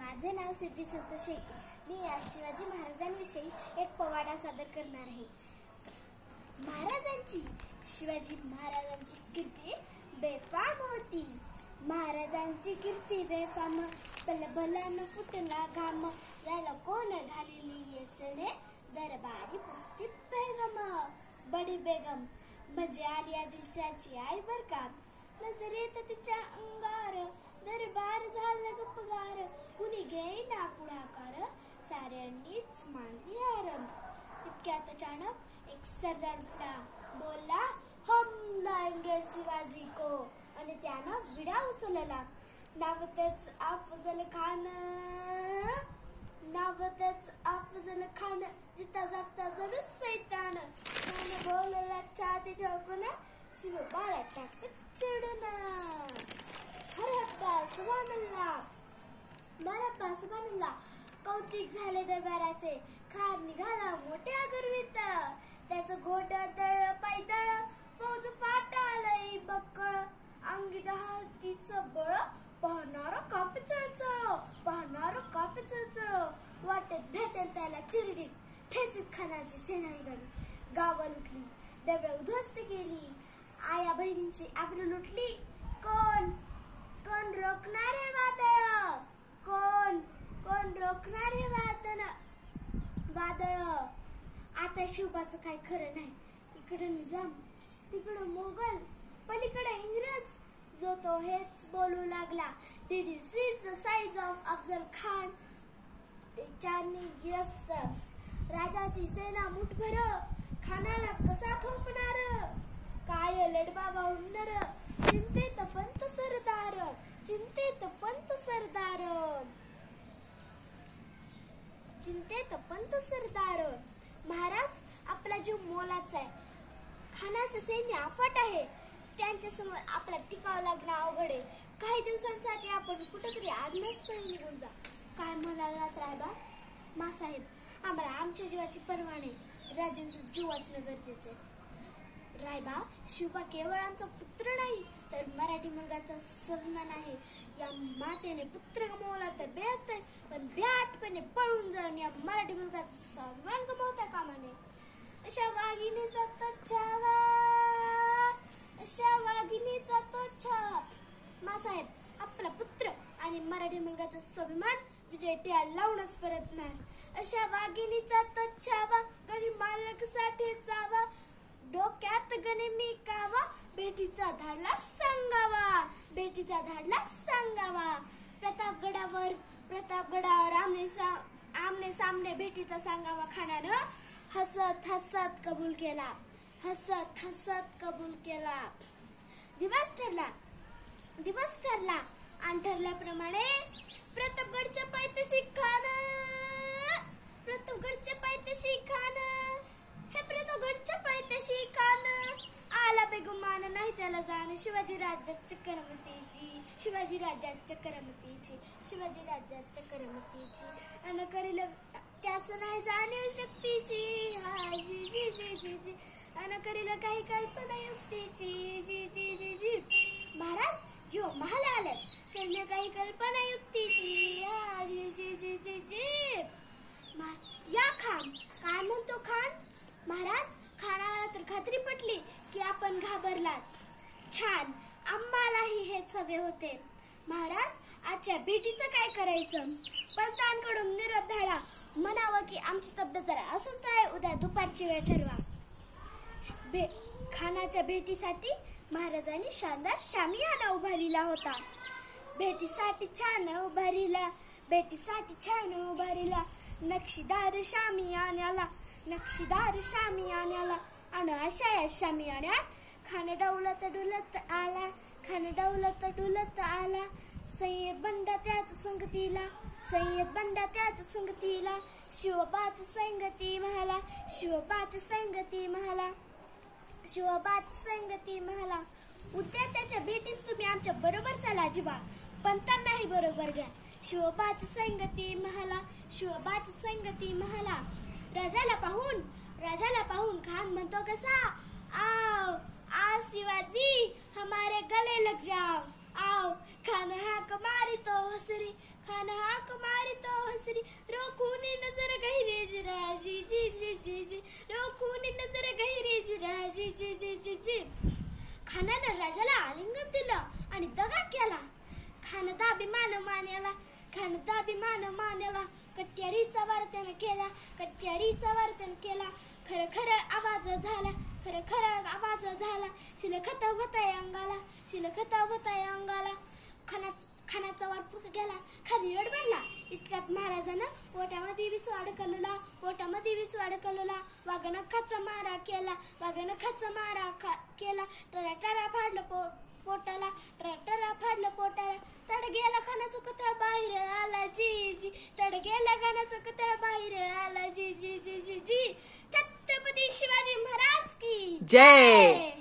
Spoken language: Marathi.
माझे नाव सिद्धी संतोष शेळके. मी आज शिवाजी महाराजांविषयी एक पोवाडा सादर करणार आहे. शिवाजी महाराजांची कीर्ती बेफाम होती. महाराजांची कीर्ती बेफाम, बलबलान फुटला घाम, याला कोण घालेली येसने, दरबारी पुसती बेगम. बडी बेगम म्हणजे आलिया दिशाची आई बर का. नजरेत तिच्या अंगार दरबार झाला गपगार, कुणी घेईना पुढाकार, साऱ्यांनीच मानली हार. इतक्यात अचानक एक सरदार उठला, बोलला हम लाएंगे शिवाजी को, आणि त्यानं विडा उचलला. नावतच अफजल खान, जिता जागता जणू सैतान. त्यानं बोलला छाती ठोकून, शिवबाला टाकत चिडून. मरहबा सुभानअल्लाह, कौतिक झाले दरबाराचे. खान निघाला मोठ्या गर्वीत, त्याचं घोट दळ पायदळ, फौज फाटालय बक्कळ. अंगी दहातीचं बळ, पाहणार कापी चळचळ, वाटेत भेटेल त्याला चिरडी. ठेचीत खानाची सेना निघाली, गावं लुटली, देवळं उद्ध्वस्त केली, आया बहिणींची आबरू लुटली. कोण रोखणारे वादळ, कोण रोखणारे वादळ. आता शिवबाचं काय खरं नाही. इकडं निजाम, तिकडं मोगल, पलीकडे इंग्रज, जो तो हेच बोलू लागला. Did you see the size of Afzal Khan? Yes sir. राजाची सेना मुठभर, खानाला कसा थोपणार. काय लढबाबा उंदर, चिंतेत पंत सरदार. महाराज, आपला जीव मोलाचा आहे. खानाचं सैन्य अफाट आहे. त्यांच्या समोर आपला टिकाव लागणं अवघड आहे. काही दिवसांसाठी आपण कुठेतरी आग्नेयस्थळी निघून जा. काय म्हणालात रायबा? मासाहेब, आम्हाला आमच्या जीवाची पर्वा नाही. राजांचा जीव वाचणं गरजेचं आहे. रायबा, शिवबा केवळ आमचा पुत्र नाही, तर मराठी मुलगाचा सन्मान आहे. या मातेने पुत्र गमावला तर बेहत्तर, पण बेआटपणे पळून जाऊन या मराठी मुलगाचा सन्मान गमावता कामा नये. अशा वाघिणीचा तो छावा. मासाहेब, आपला पुत्र आणि मराठी मुलगाचा स्वाभिमान विजय टिळा लावूनच परतणार. अशा वाघिणीचा तो छावा, गणी मालक साठी जावा, डोक्यात गणे मी कावा, बेटीचा धाडला सांगावा. प्रतापगडावर आमने सामने भेटीचा सांगावा खानानं हसत हसत कबूल केला. दिवस ठरला आणि ठरल्याप्रमाणे प्रतापगडच्या पायथ्याशी खान आला. बेगुमान नाही त्याला जाण, शिवाजी राज्यात चक्रमतीची अन करील त्यास नाही जाणीव शक्तीची. अन करील काही कल्पना युक्तीची. महाराज, जीव महाल आले, करील काही कल्पना युक्तीची. या खान, काय म्हणतो खान? महाराज, खानाला तर खात्री पटली की आपण घाबरलात. छान, आम्हालाही हेच हवे होते. महाराज, आजच्या भेटीचं काय करायचं? पंतांकडून निरोप धाडा, म्हणावं की आमची तब्येत जरा अस्वस्थ आहे, उद्या दुपारची वेळ ठरवा. खानाच्या भेटीसाठी महाराजांनी शानदार शामियाना उभारिला होता. भेटीसाठी छान उभारिला नक्षीदार शामियान्याला. आणि अशा या शामियान्यात खान डौलत आला. सय्यद बंडा त्याच संगतीला, शिवबाची संगती महाला. उद्या त्याच्या भेटीस तुम्ही आमच्या बरोबर चला जीवा, पंतांनाही बरोबर घ्या. शिवबाची संगती महाला. राजाला पाहून खान म्हणतो कसा, आओ शिवाजी, हमारे गले लग जाओ. आओ खान हाक मारितो हसरी, खान हाक मारितो हसरी, रोखून नजर गहिरे जरा जी जी जी जी जी, रोखून नजर गहिरे जरा जी जी जी जी जी. खानानं राजाला आलिंगन दिलं आणि दगा केला. खान दाभिमान मानेला, खान दाभिमान मानेला, कट्यारीचा वार त्यानं केला, कट्यारीचा वार त्यानं केला. खरं खरं आवाज झाला, खरं खरं आवाज झाला, शिलखत होताय अंगाला, शिलखत होताय अंगाला. खानाचा वार फुट गेला, खाली बनला. इतक्यात महाराजानं पोटामध्ये विचू अडकलला, पोटामध्ये विचू अडकलला. वाघनं खाचा मारा केला, वाघनं खाचा मारा केला. टरा फाडलं पोटाला, टरा फाडलं पोटाला. तड गेला खानाचं कथळ बाहेर आला जी जी, तड गेला खानाचं कथळ बाहेर आला जी जी जी जी जी. छत्रपती शिवाजी महाराज की जय.